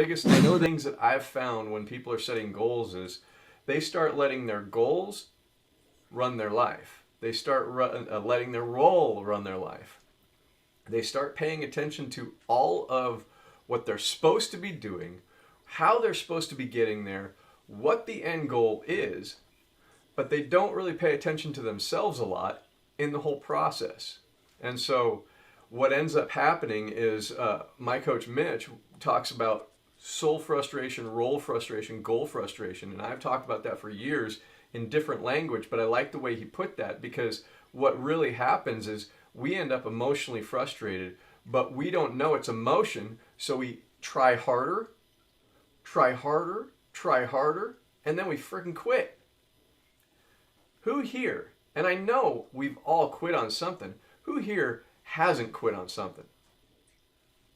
biggest things that I've found when people are setting goals is they start letting their goals run their life. They start letting their role run their life. They start paying attention to all of what they're supposed to be doing, how they're supposed to be getting there, what the end goal is, but they don't really pay attention to themselves a lot in the whole process. And so what ends up happening is my coach Mitch talks about soul frustration, role frustration, goal frustration, and I've talked about that for years in different language, but I like the way he put that, because what really happens is we end up emotionally frustrated, but we don't know it's emotion, so we try harder, try harder, try harder, and then we freaking quit. Who here, and I know we've all quit on something, who here hasn't quit on something?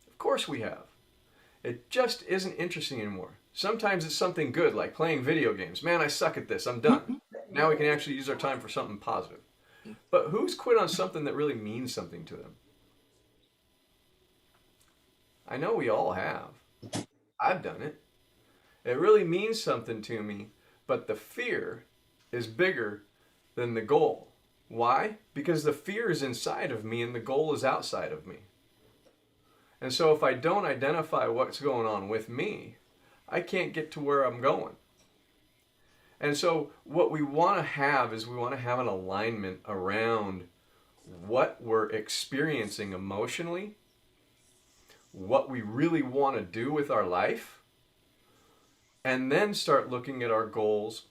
Of course we have. It just isn't interesting anymore. Sometimes it's something good, like playing video games. Man, I suck at this. I'm done. Now we can actually use our time for something positive. But who's quit on something that really means something to them? I know we all have. I've done it. It really means something to me, but the fear is bigger than the goal. Why? Because the fear is inside of me and the goal is outside of me. And so if I don't identify what's going on with me, I can't get to where I'm going. And so what we want to have is we want to have an alignment around what we're experiencing emotionally, what we really want to do with our life, and then start looking at our goals,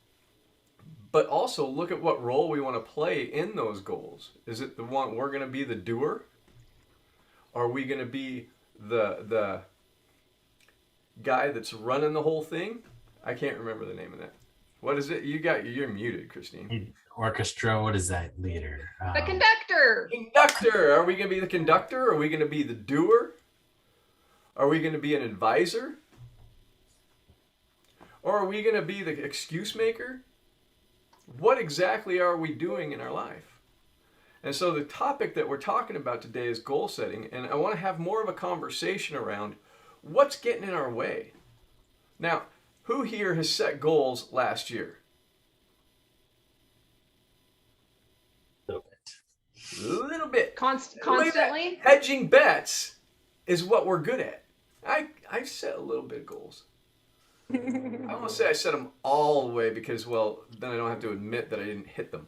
but also look at what role we want to play in those goals. Is it the one we're going to be the doer? Are we going to be the guy that's running the whole thing? I can't remember the name of that. What is it? You're muted, Christine. Orchestra, what is that, leader? The conductor. Conductor. Are we going to be the conductor? Are we going to be the doer? Are we going to be an advisor? Or are we going to be the excuse maker? What exactly are we doing in our life? And so the topic that we're talking about today is goal setting, and I want to have more of a conversation around what's getting in our way. Now, who here has set goals last year? A little bit. A little bit. Constantly? Hedging bets is what we're good at. I set a little bit of goals. I won't say I set them all the way because, well, then I don't have to admit that I didn't hit them.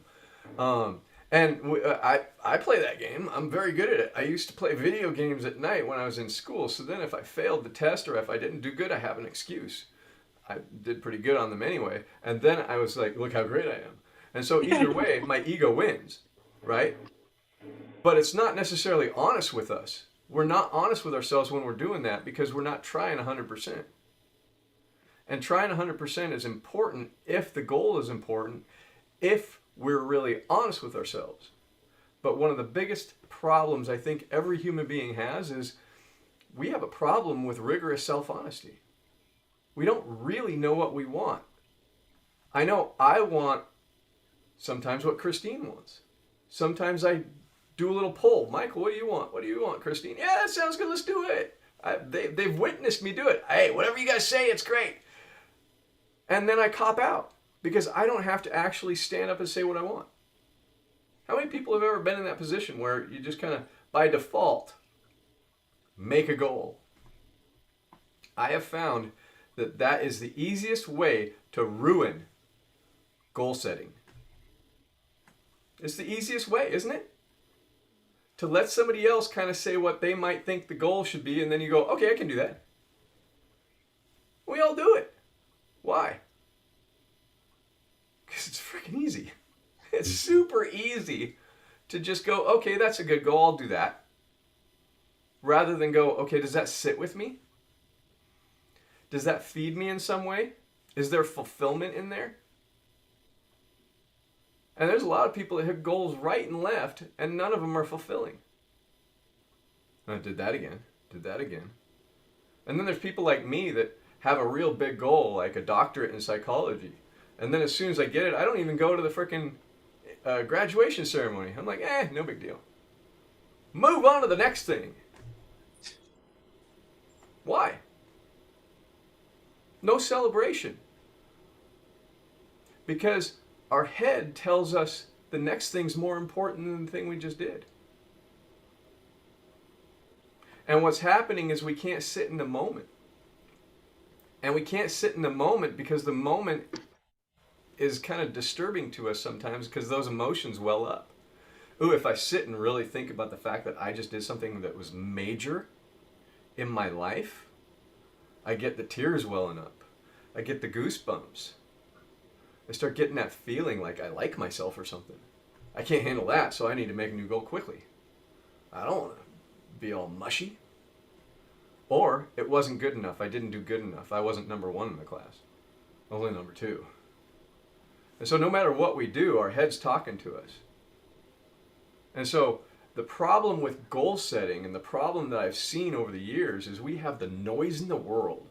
I play that game. I'm very good at it. I used to play video games at night when I was in school. So then if I failed the test or if I didn't do good, I have an excuse. I did pretty good on them anyway. And then I was like, look how great I am. And so either way, my ego wins, right? But it's not necessarily honest with us. We're not honest with ourselves when we're doing that because we're not trying 100%. And trying 100% is important if the goal is important, if we're really honest with ourselves. But one of the biggest problems I think every human being has is we have a problem with rigorous self-honesty. We don't really know what we want. I know I want sometimes what Christine wants. Sometimes I do a little poll. Michael, what do you want? What do you want, Christine? Yeah, that sounds good. Let's do it. They've witnessed me do it. Hey, whatever you guys say, it's great. And then I cop out because I don't have to actually stand up and say what I want. How many people have ever been in that position where you just kind of, by default, make a goal? I have found that that is the easiest way to ruin goal setting. It's the easiest way, isn't it? To let somebody else kind of say what they might think the goal should be, and then you go, okay, I can do that. We all do it. Why? Because it's freaking easy. It's super easy to just go, okay, that's a good goal, I'll do that. Rather than go, okay, does that sit with me? Does that feed me in some way? Is there fulfillment in there? And there's a lot of people that have goals right and left, and none of them are fulfilling. I did that again. And then there's people like me that have a real big goal, like a doctorate in psychology. And then as soon as I get it, I don't even go to the freaking graduation ceremony. I'm like, no big deal. Move on to the next thing. Why? No celebration. Because our head tells us the next thing's more important than the thing we just did. And what's happening is we can't sit in the moment. And we can't sit in the moment because the moment is kind of disturbing to us sometimes because those emotions well up. Ooh, if I sit and really think about the fact that I just did something that was major in my life, I get the tears welling up. I get the goosebumps. I start getting that feeling like I like myself or something. I can't handle that, so I need to make a new goal quickly. I don't want to be all mushy. Or it wasn't good enough. I didn't do good enough. I wasn't number one in the class. Only number two. And so no matter what we do, our head's talking to us. And so the problem with goal setting and the problem that I've seen over the years is we have the noise in the world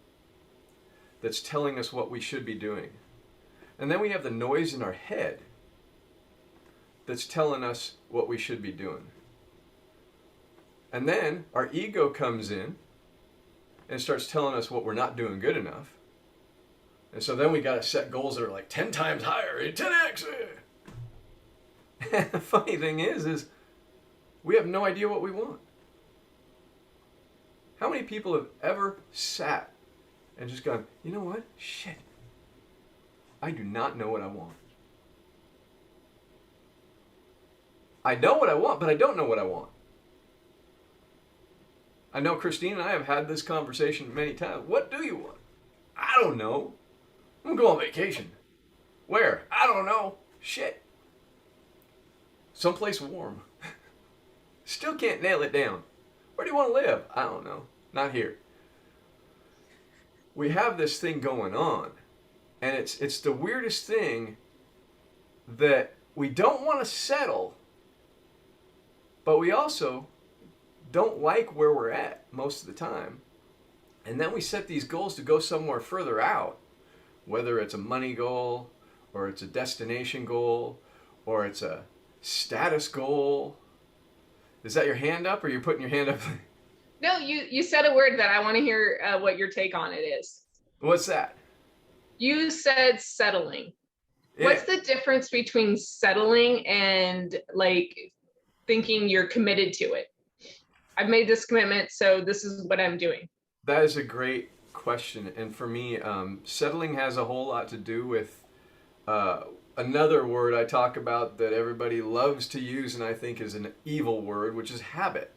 that's telling us what we should be doing. And then we have the noise in our head that's telling us what we should be doing. And then our ego comes in and starts telling us what we're not doing good enough. And so then we got to set goals that are like 10 times higher, 10x. And the funny thing is we have no idea what we want. How many people have ever sat and just gone, you know what? Shit. I do not know what I want. I know what I want, but I don't know what I want. I know Christine and I have had this conversation many times. What do you want? I don't know. I'm going to go on vacation. Where? I don't know. Shit. Someplace warm. Still can't nail it down. Where do you want to live? I don't know. Not here. We have this thing going on. And it's the weirdest thing that we don't want to settle, but we also don't like where we're at most of the time. And then we set these goals to go somewhere further out, whether it's a money goal, or it's a destination goal, or it's a status goal. Is that your hand up, or you're putting your hand up? No, you said a word that I want to hear what your take on it is. What's that? You said settling. Yeah. What's the difference between settling and like thinking you're committed to it? I've made this commitment, so this is what I'm doing. That is a great question. And for me, settling has a whole lot to do with another word I talk about that everybody loves to use and I think is an evil word, which is habit.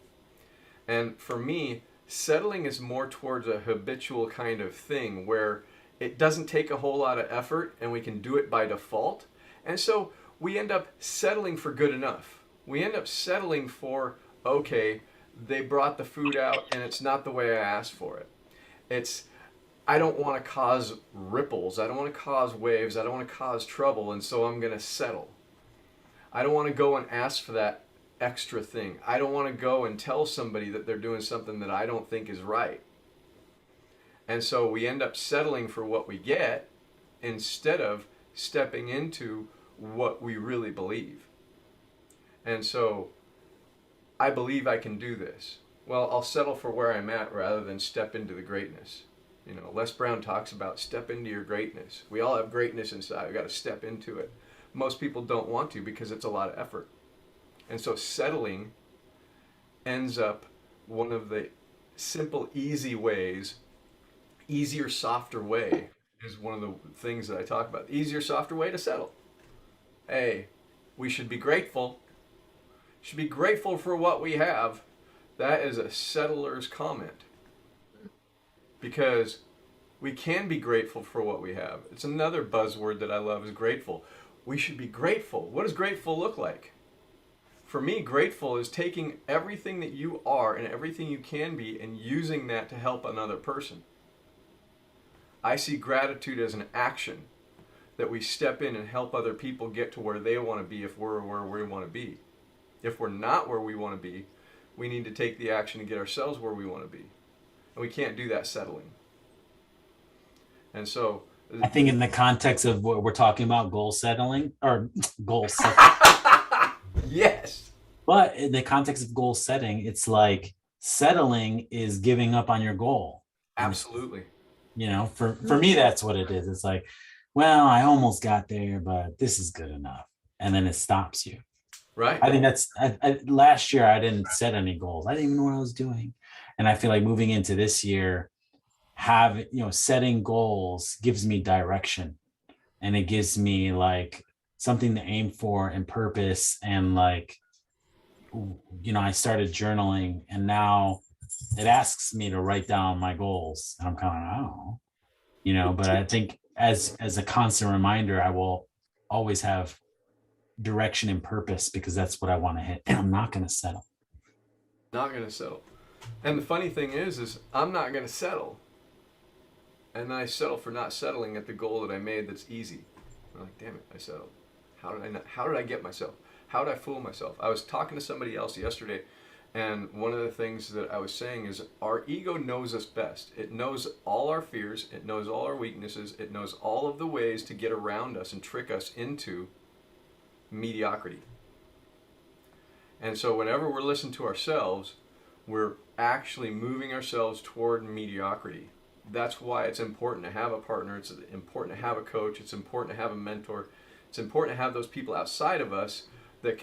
And for me, settling is more towards a habitual kind of thing where it doesn't take a whole lot of effort and we can do it by default. And so we end up settling for good enough. We end up settling for, okay, they brought the food out and it's not the way I asked for it. It's, I don't want to cause ripples. I don't want to cause waves. I don't want to cause trouble. And so I'm going to settle. I don't want to go and ask for that extra thing. I don't want to go and tell somebody that they're doing something that I don't think is right. And so we end up settling for what we get instead of stepping into what we really believe. And so I believe I can do this. Well, I'll settle for where I'm at rather than step into the greatness. You know, Les Brown talks about step into your greatness. We all have greatness inside. We've got to step into it. Most people don't want to because it's a lot of effort. And so settling ends up one of the simple, easy ways. Easier, softer way is one of the things that I talk about. Easier, softer way to settle. Hey, we should be grateful. Should be grateful for what we have. That is a settler's comment. Because we can be grateful for what we have. It's another buzzword that I love is grateful. We should be grateful. What does grateful look like? For me, grateful is taking everything that you are and everything you can be and using that to help another person. I see gratitude as an action that we step in and help other people get to where they want to be if we're where we want to be. If we're not where we want to be, we need to take the action to get ourselves where we want to be. And we can't do that settling. And so I think in the context of what we're talking about, goal settling or goal setting. Yes. But in the context of goal setting, it's like settling is giving up on your goal. Absolutely. For me, that's what it is. It's like, well, I almost got there, but this is good enough. And then it stops you. Right. I think last year I didn't set any goals. I didn't even know what I was doing. And I feel like moving into this year, setting goals gives me direction, and it gives me like something to aim for and purpose. And like, I started journaling, and now it asks me to write down my goals. And I'm kind of, oh, but I think as a constant reminder, I will always have direction and purpose, because that's what I want to hit. And I'm not going to settle. Not going to settle. And the funny thing is I'm not going to settle. And then I settle for not settling at the goal that I made that's easy. I'm like, damn it, I settled. How did I get myself? How did I fool myself? I was talking to somebody else yesterday, and one of the things that I was saying is our ego knows us best. It knows all our fears. It knows all our weaknesses. It knows all of the ways to get around us and trick us into mediocrity. And so whenever we're listening to ourselves, we're actually moving ourselves toward mediocrity. That's why it's important to have a partner. It's important to have a coach. It's important to have a mentor. It's important to have those people outside of us that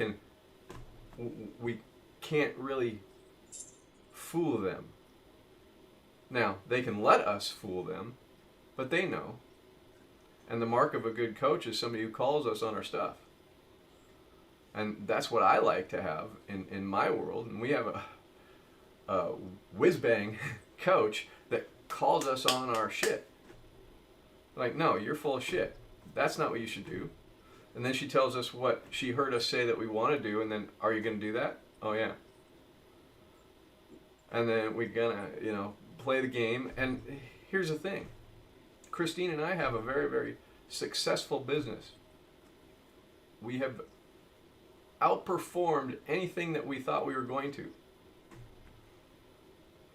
we can't really fool them. Now, they can let us fool them, but they know. And the mark of a good coach is somebody who calls us on our stuff. And that's what I like to have in my world. And we have a whiz-bang coach that calls us on our shit. Like, no, you're full of shit. That's not what you should do. And then she tells us what she heard us say that we want to do, and then, are you going to do that? Oh, yeah. And then we're going to, play the game. And here's the thing. Christine and I have a very, very successful business. We have outperformed anything that we thought we were going to.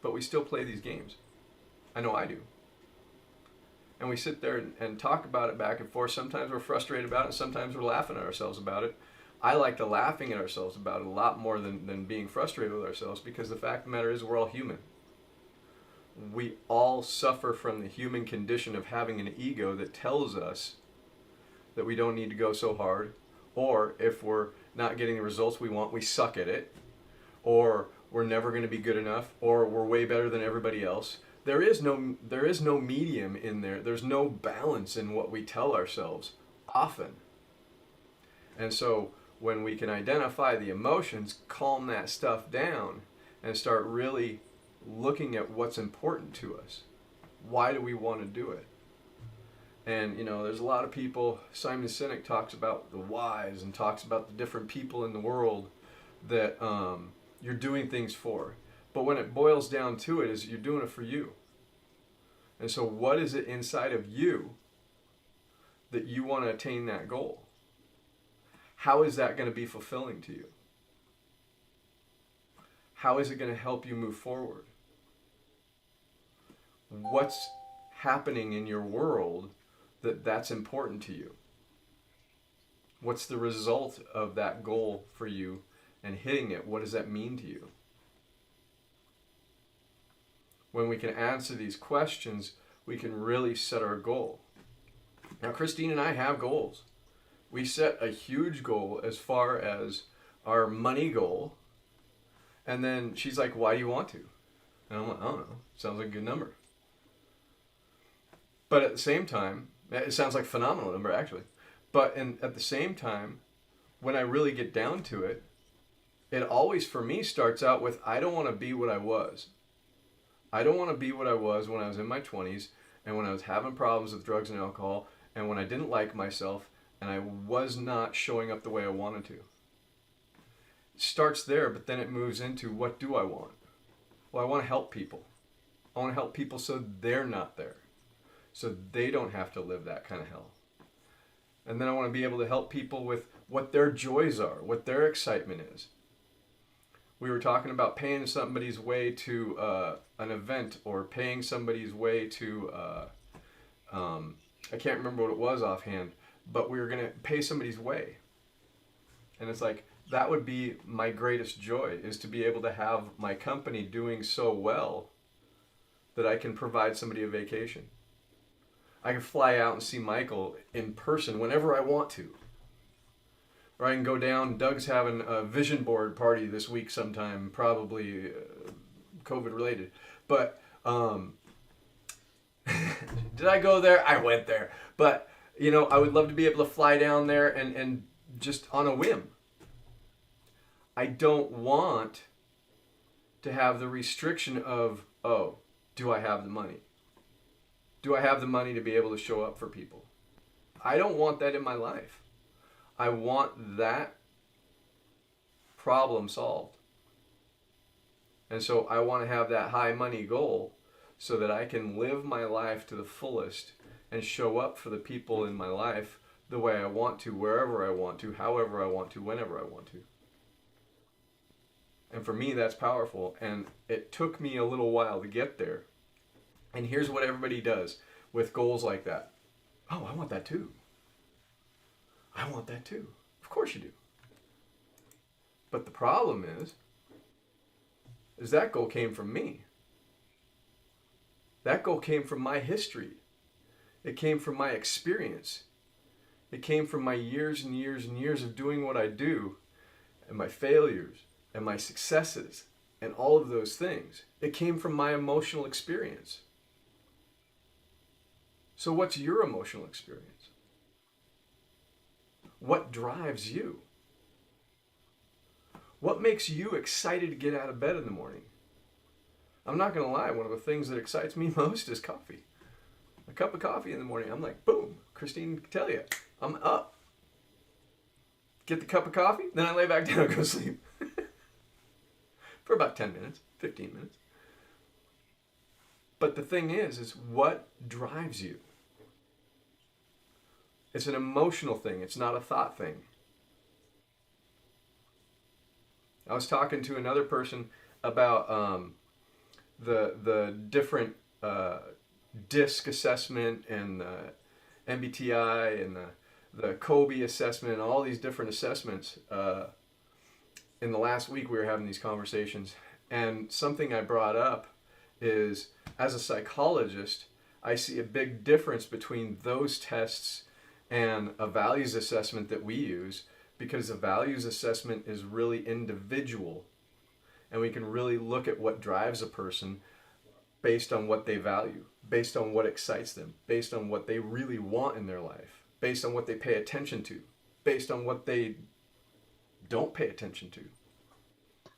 But we still play these games. I know I do. And we sit there and talk about it back and forth. Sometimes we're frustrated about it, and sometimes we're laughing at ourselves about it. I like to laughing at ourselves about it a lot more than being frustrated with ourselves, because the fact of the matter is we're all human. We all suffer from the human condition of having an ego that tells us that we don't need to go so hard, or if we're not getting the results we want, we suck at it, or we're never going to be good enough, or we're way better than everybody else. There is no medium in there. There's no balance in what we tell ourselves often. And so when we can identify the emotions, calm that stuff down, and start really looking at what's important to us. Why do we want to do it? And, there's a lot of people, Simon Sinek talks about the whys and talks about the different people in the world that you're doing things for. But when it boils down to it, is you're doing it for you. And so what is it inside of you that you want to attain that goal? How is that going to be fulfilling to you? How is it going to help you move forward? What's happening in your world that's important to you? What's the result of that goal for you and hitting it? What does that mean to you? When we can answer these questions, we can really set our goal. Now, Christine and I have goals. We set a huge goal as far as our money goal. And then she's like, why do you want to? And I'm like, I don't know. Sounds like a good number. But at the same time, it sounds like a phenomenal number, actually. But at the same time, when I really get down to it, it always, for me, starts out with, I don't want to be what I was. I don't want to be what I was when I was in my 20s and when I was having problems with drugs and alcohol and when I didn't like myself and I was not showing up the way I wanted to. It starts there, but then it moves into, what do I want? Well, I want to help people. I want to help people so they're not there, so they don't have to live that kind of hell. And then I want to be able to help people with what their joys are, what their excitement is. We were talking about paying somebody's way to an event, or paying somebody's way to, I can't remember what it was offhand, but we were going to pay somebody's way. And it's like, that would be my greatest joy, is to be able to have my company doing so well that I can provide somebody a vacation. I can fly out and see Michael in person whenever I want to. Or I can go down. Doug's having a vision board party this week sometime, probably COVID related. But did I go there? I went there. But, you know, I would love to be able to fly down there and just on a whim. I don't want to have the restriction of, oh, do I have the money? Do I have the money to be able to show up for people? I don't want that in my life. I want that problem solved. And so I want to have that high money goal so that I can live my life to the fullest and show up for the people in my life the way I want to, wherever I want to, however I want to, whenever I want to. And for me, that's powerful. And it took me a little while to get there. And here's what everybody does with goals like that. Oh, I want that too. I want that too. Of course you do. But the problem is that goal came from me. That goal came from my history. It came from my experience. It came from my years and years and years of doing what I do, and my failures and my successes and all of those things. It came from my emotional experience. So what's your emotional experience? What drives you? What makes you excited to get out of bed in the morning? I'm not going to lie, one of the things that excites me most is coffee. A cup of coffee in the morning, I'm like, boom, Christine can tell you, I'm up. Get the cup of coffee, then I lay back down and go to sleep. For about 10 minutes, 15 minutes. But the thing is what drives you? It's an emotional thing. It's not a thought thing. I was talking to another person about the different DISC assessment and the MBTI and the Kolbe assessment and all these different assessments. In the last week we were having these conversations, and something I brought up is, as a psychologist, I see a big difference between those tests and a values assessment that we use, because the values assessment is really individual, and we can really look at what drives a person based on what they value, based on what excites them, based on what they really want in their life, based on what they pay attention to, based on what they don't pay attention to,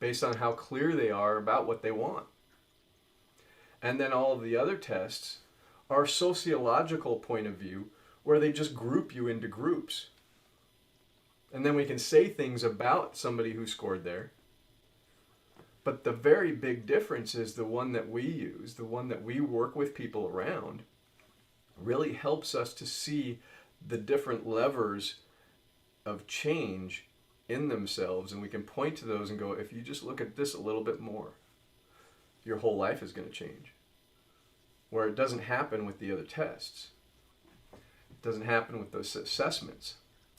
based on how clear they are about what they want. And then all of the other tests are sociological point of view, where they just group you into groups. And then we can say things about somebody who scored there. But the very big difference is the one that we use, the one that we work with people around, really helps us to see the different levers of change in themselves. And we can point to those and go, if you just look at this a little bit more, your whole life is going to change. Where it doesn't happen with the other tests. Doesn't happen with those assessments.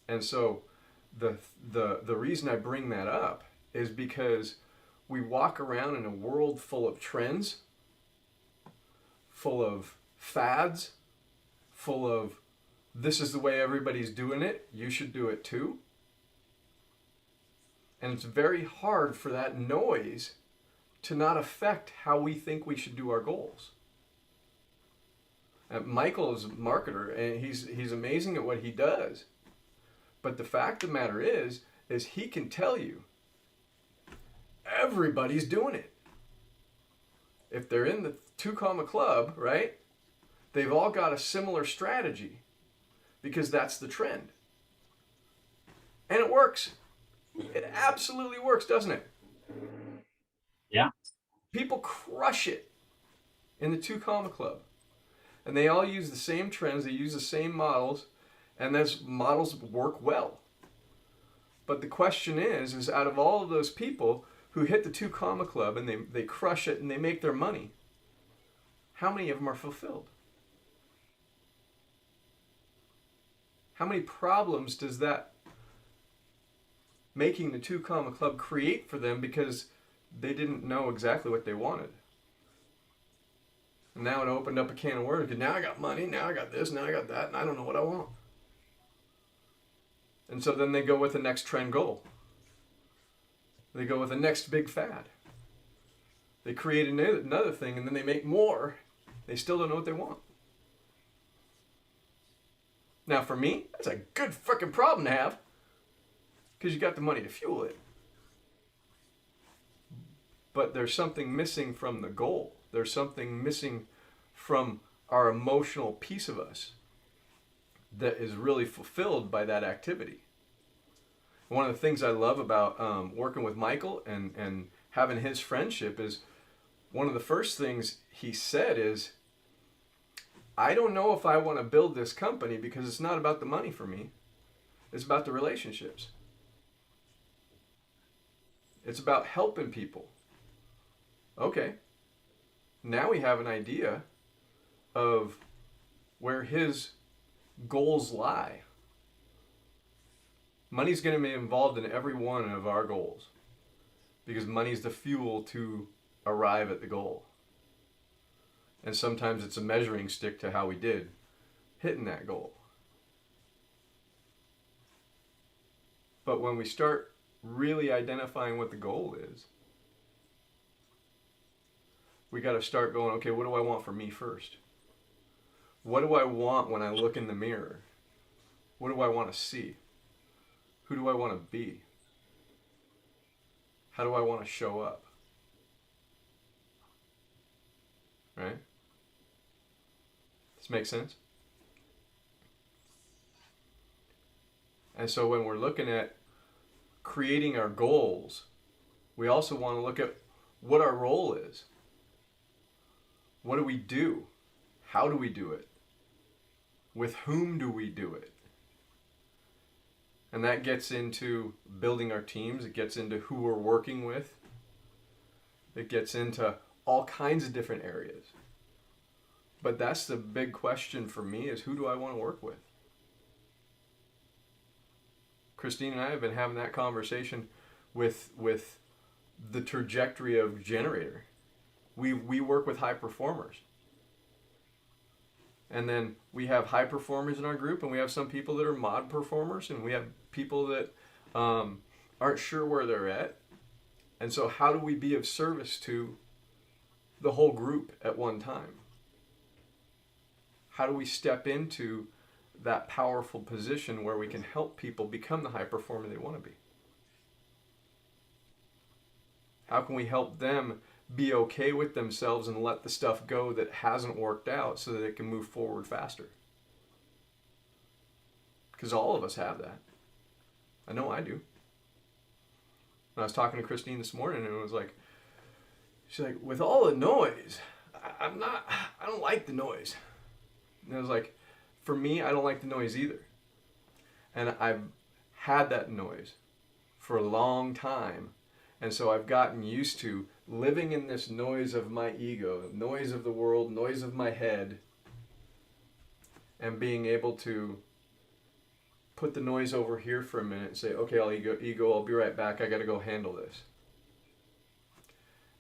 And so the reason I bring that up is because we walk around in a world full of trends, full of fads, full of this is the way everybody's doing it, you should do it too. And it's very hard for that noise to not affect how we think we should do our goals. Michael is a marketer, and he's amazing at what he does. But the fact of the matter is he can tell you everybody's doing it. If they're in the 2 Comma Club, right, they've all got a similar strategy because that's the trend. And it works. It absolutely works, doesn't it? Yeah. People crush it in the 2 Comma Club. And they all use the same trends, they use the same models, and those models work well. But the question is out of all of those people who hit the 2 Comma Club and they crush it and they make their money, how many of them are fulfilled? How many problems does that making the 2 Comma Club create for them because they didn't know exactly what they wanted? And now it opened up a can of worms because now I got money, now I got this, now I got that, and I don't know what I want. And so then they go with the next trend goal. They go with the next big fad. They create another thing and then they make more. They still don't know what they want. Now for me, that's a good fucking problem to have because you got the money to fuel it. But there's something missing from the goal. There's something missing from our emotional piece of us that is really fulfilled by that activity. One of the things I love about working with Michael and having his friendship is one of the first things he said is, I don't know if I want to build this company because it's not about the money for me. It's about the relationships. It's about helping people. Okay. Now we have an idea of where his goals lie. Money's going to be involved in every one of our goals because money's the fuel to arrive at the goal. And sometimes it's a measuring stick to how we did hitting that goal. But when we start really identifying what the goal is, we got to start going, okay, what do I want for me first? What do I want when I look in the mirror? What do I want to see? Who do I want to be? How do I want to show up? Right? Does this make sense? And so when we're looking at creating our goals, we also want to look at what our role is. What do we do? How do we do it? With whom do we do it? And that gets into building our teams. It gets into who we're working with. It gets into all kinds of different areas. But that's the big question for me is who do I want to work with? Christine and I have been having that conversation with the trajectory of Generator. We work with high performers. And then we have high performers in our group, and we have some people that are mod performers, and we have people that aren't sure where they're at. And so how do we be of service to the whole group at one time? How do we step into that powerful position where we can help people become the high performer they want to be? How can we help them be okay with themselves and let the stuff go that hasn't worked out so that they can move forward faster? Because all of us have that. I know I do. And I was talking to Christine this morning and it was like, she's like, with all the noise, I don't like the noise. And I was like, for me, I don't like the noise either. And I've had that noise for a long time. And so I've gotten used to living in this noise of my ego, noise of the world, noise of my head, and being able to put the noise over here for a minute and say, okay, I'll be right back. I got to go handle this.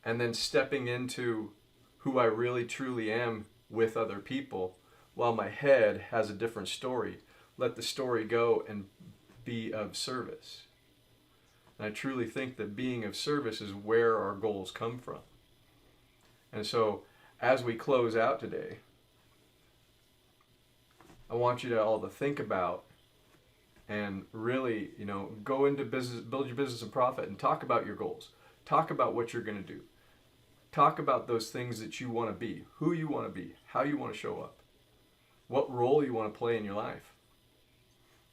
And then stepping into who I really truly am with other people while my head has a different story. Let the story go and be of service. And I truly think that being of service is where our goals come from. And so as we close out today, I want you to all to think about and really, go into business, build your business and profit, and talk about your goals. Talk about what you're going to do. Talk about those things that you want to be, who you want to be, how you want to show up, what role you want to play in your life,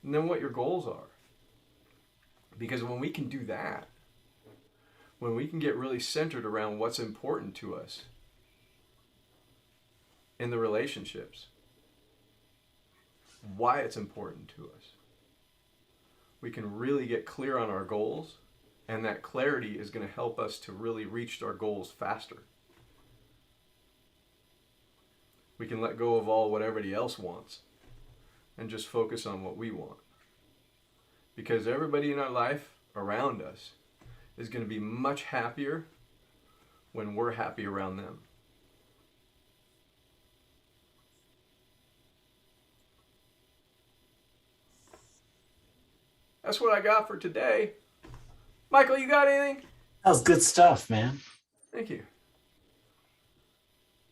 and then what your goals are. Because when we can do that, when we can get really centered around what's important to us in the relationships, why it's important to us, we can really get clear on our goals, and that clarity is going to help us to really reach our goals faster. We can let go of what everybody else wants and just focus on what we want. Because everybody in our life around us is going to be much happier when we're happy around them. That's what I got for today. Michael, you got anything? That was good stuff, man. Thank you.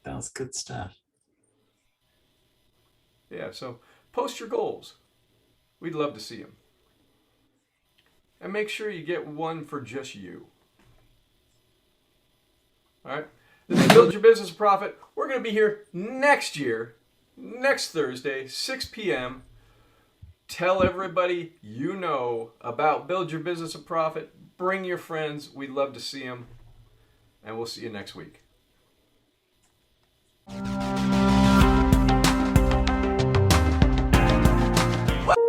That was good stuff. Yeah, so post your goals. We'd love to see them. And make sure you get one for just you. All right? This is Build Your Business a Profit. We're going to be here next year, next Thursday, 6 p.m. Tell everybody you know about Build Your Business a Profit. Bring your friends. We'd love to see them. And we'll see you next week.